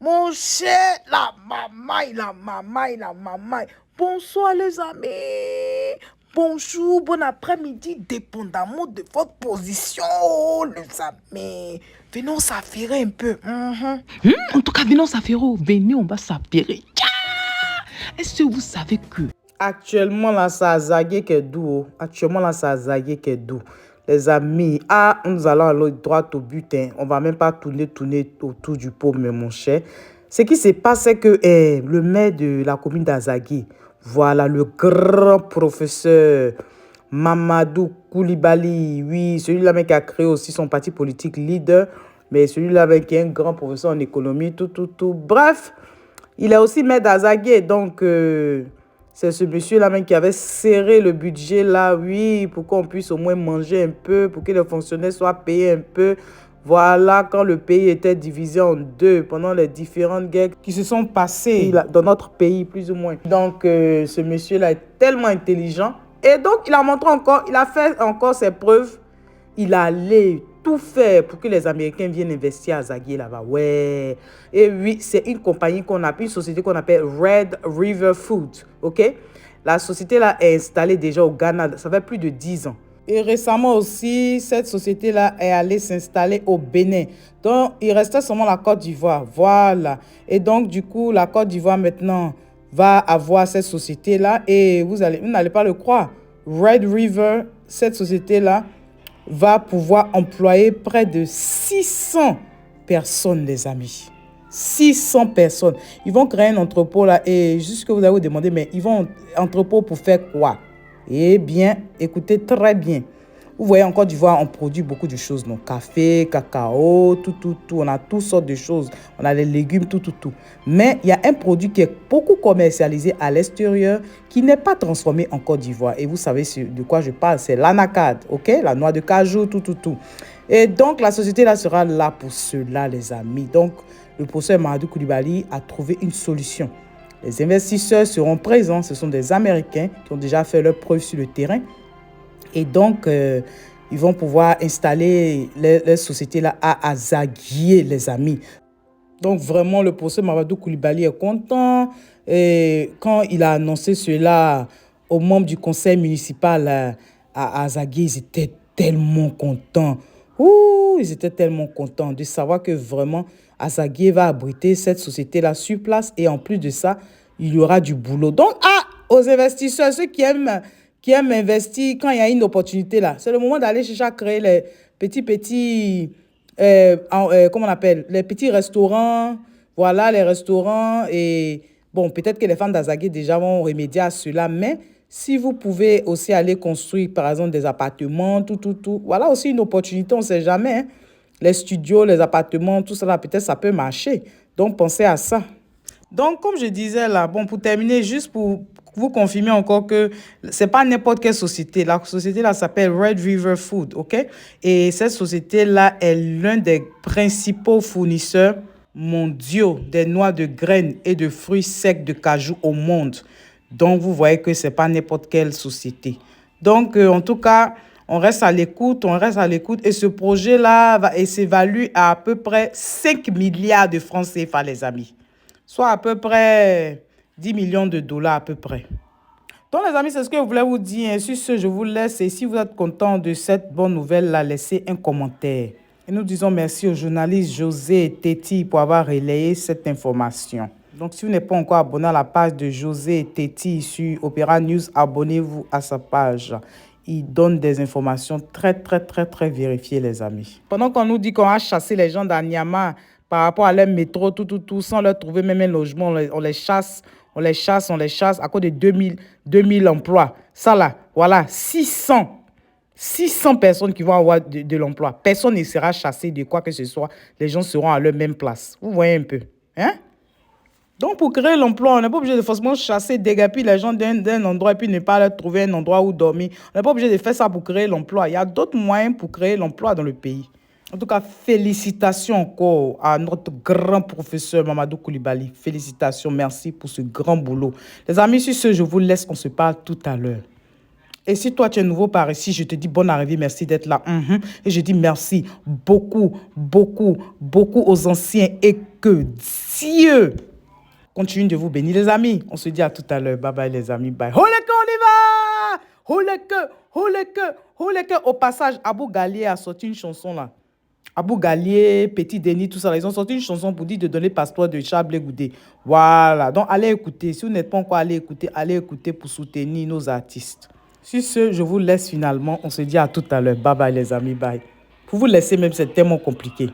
Mon cher, la mamaille. Bonsoir les amis. Bonjour, bon après-midi, dépendamment de votre position, les amis. Venons s'affairer un peu. En tout cas, venons s'affairer. Venez, on va s'affairer. Est-ce que vous savez que... Actuellement, là, ça a zagué que doux. Les amis, nous allons aller droit au but. On va même pas tourner autour du pot, mais mon cher. Ce qui se passe, c'est que le maire de la commune d'Azagui, voilà, le grand professeur Mamadou Koulibaly, oui, celui-là qui a créé aussi son parti politique leader, mais celui-là qui est un grand professeur en économie, tout. Bref, il est aussi maire d'Azagui, donc c'est ce monsieur-là même qui avait serré le budget là, oui, pour qu'on puisse au moins manger un peu, pour que les fonctionnaires soient payés un peu. Voilà, quand le pays était divisé en deux pendant les différentes guerres qui se sont passées dans notre pays, plus ou moins. Donc, ce monsieur-là est tellement intelligent. Et donc, il a fait encore ses preuves. Il allait tout faire pour que les Américains viennent investir à Zaguié là-bas. Ouais. Et oui, c'est une compagnie une société qu'on appelle Red River Food. OK? La société là est installée déjà au Ghana. Ça fait plus de 10 ans. Et récemment aussi, cette société-là est allée s'installer au Bénin. Donc, il restait seulement la Côte d'Ivoire. Voilà. Et donc, du coup, la Côte d'Ivoire maintenant va avoir cette société-là. Et vous n'allez pas le croire. Red River, cette société-là, va pouvoir employer près de 600 personnes, les amis. 600 personnes. Ils vont créer un entrepôt là. Et juste que vous allez vous demander, mais ils vont entrepôt pour faire quoi? Eh bien, écoutez très bien. Vous voyez, en Côte d'Ivoire, on produit beaucoup de choses. Donc, café, cacao, tout. On a toutes sortes de choses. On a les légumes, tout. Mais il y a un produit qui est beaucoup commercialisé à l'extérieur, qui n'est pas transformé en Côte d'Ivoire. Et vous savez de quoi je parle, c'est l'anacade, ok? La noix de cajou, tout. Et donc, la société là sera là pour cela, les amis. Donc, le professeur Mamadou Koulibaly a trouvé une solution. Les investisseurs seront présents. Ce sont des Américains qui ont déjà fait leurs preuves sur le terrain. Et donc, ils vont pouvoir installer les sociétés là à Zaguié, les amis. Donc, vraiment, le professeur Mamadou Koulibaly est content. Et quand il a annoncé cela aux membres du conseil municipal à Zaguié, ils étaient tellement contents. Ils étaient tellement contents de savoir que vraiment Azaguié va abriter cette société-là sur place. Et en plus de ça, il y aura du boulot. Donc, aux investisseurs, ceux qui aiment investir quand il y a une opportunité là, c'est le moment d'aller chercher à créer les petits, comment on appelle, les petits restaurants. Voilà, les restaurants. Et bon, peut-être que les femmes d'Azaguié déjà vont remédier à cela, mais si vous pouvez aussi aller construire, par exemple, des appartements, tout. Voilà aussi une opportunité, on ne sait jamais. Hein. Les studios, les appartements, tout ça, là, peut-être ça peut marcher. Donc, pensez à ça. Donc, comme je disais là, bon, pour terminer, juste pour vous confirmer encore que ce n'est pas n'importe quelle société. La société là s'appelle Red River Food, ok? Et cette société-là est l'un des principaux fournisseurs mondiaux des noix de graines et de fruits secs de cajou au monde. Donc, vous voyez que ce n'est pas n'importe quelle société. Donc, en tout cas, on reste à l'écoute. Et ce projet-là s'évalue à peu près 5 milliards de francs CFA, les amis. Soit à peu près 10 millions de dollars à peu près. Donc, les amis, c'est ce que je voulais vous dire. Sur ce, je vous laisse. Et si vous êtes content de cette bonne nouvelle-là, laissez un commentaire. Et nous disons merci au journaliste José Téti pour avoir relayé cette information. Donc, si vous n'êtes pas encore abonné à la page de José Téti sur Opéra News, abonnez-vous à sa page. Il donne des informations très vérifiées, les amis. Pendant qu'on nous dit qu'on a chassé les gens d'Anyama par rapport à leur métro, tout, sans leur trouver même un logement, on les chasse à cause de 2000 emplois. Ça là, voilà, 600 personnes qui vont avoir de l'emploi. Personne ne sera chassé de quoi que ce soit. Les gens seront à leur même place. Vous voyez un peu, hein? Donc, pour créer l'emploi, on n'est pas obligé de forcément chasser, dégager les gens d'un endroit et puis ne pas leur trouver un endroit où dormir. On n'est pas obligé de faire ça pour créer l'emploi. Il y a d'autres moyens pour créer l'emploi dans le pays. En tout cas, félicitations encore à notre grand professeur Mamadou Koulibaly. Félicitations, merci pour ce grand boulot. Les amis, sur ce, je vous laisse, on se parle tout à l'heure. Et si toi, tu es nouveau par ici, je te dis bonne arrivée, merci d'être là. Et je dis merci beaucoup aux anciens et que Dieu continue de vous bénir, les amis. On se dit à tout à l'heure. Bye bye, les amis. Bye. Holeke, on y va! Holeke. Au passage, Abou Galier a sorti une chanson là. Abou Galier, Petit Denis, tout ça. Ils ont sorti une chanson pour dire de donner passeport de Chablé Goudé. Voilà. Donc, allez écouter. Si vous n'êtes pas encore allé écouter pour soutenir nos artistes. Sur ce, je vous laisse finalement. On se dit à tout à l'heure. Bye bye, les amis. Bye. Pour vous laisser même, c'est tellement compliqué.